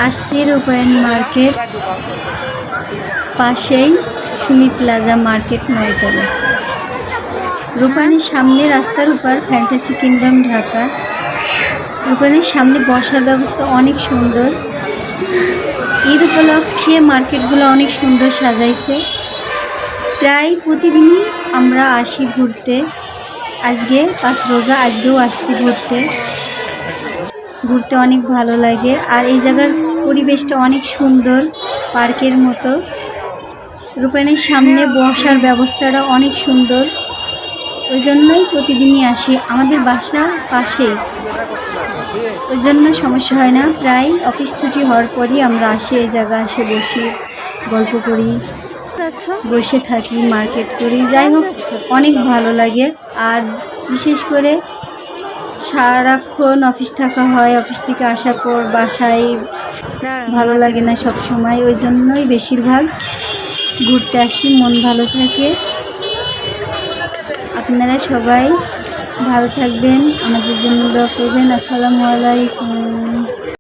আসছি রূপায়ণ মার্কেট, পাশেই সুমি প্লাজা মার্কেট 9 তলা। রূপায়ণের সামনে রাস্তার উপর ফ্যান্টাসি কিংডম ঢাকা। রূপায়ণের সামনে বসার ব্যবস্থা অনেক সুন্দর। ঈদ উপলক্ষে মার্কেটগুলো অনেক সুন্দর সাজাইছে। প্রায় প্রতিদিনই আমরা আসি ঘুরতে। আজকে 5 রোজা, আজকেও আসছি ঘুরতে অনেক ভালো লাগে। আর এই জায়গার পরিবেশটা অনেক সুন্দর, পার্কের মতো। রূপায়ণের সামনে বসার ব্যবস্থাটা অনেক সুন্দর, ওই জন্যই প্রতিদিনই আসি। আমাদের বাসা পাশেই, ওই জন্য সমস্যা হয় না। প্রায় অফিস ছুটি হওয়ার পরই আমরা আসি, এই জায়গায় এসে বসি, গল্প করি, বসে থাকি, মার্কেট করি। যাই হোক, অনেক ভালো লাগে। আর বিশেষ করে সারাক্ষণ অফিস থাকা হয়, অফিস থেকে আসার পর বাসায় ভালো লাগে না সব সময়, ওই জন্যই বেশিরভাগ ঘুরতে আসি, মন ভালো থাকে। আপনারা সবাই ভালো থাকবেন, আমাদের জন্য দোয়া করবেন। আসসালামু আলাইকুম।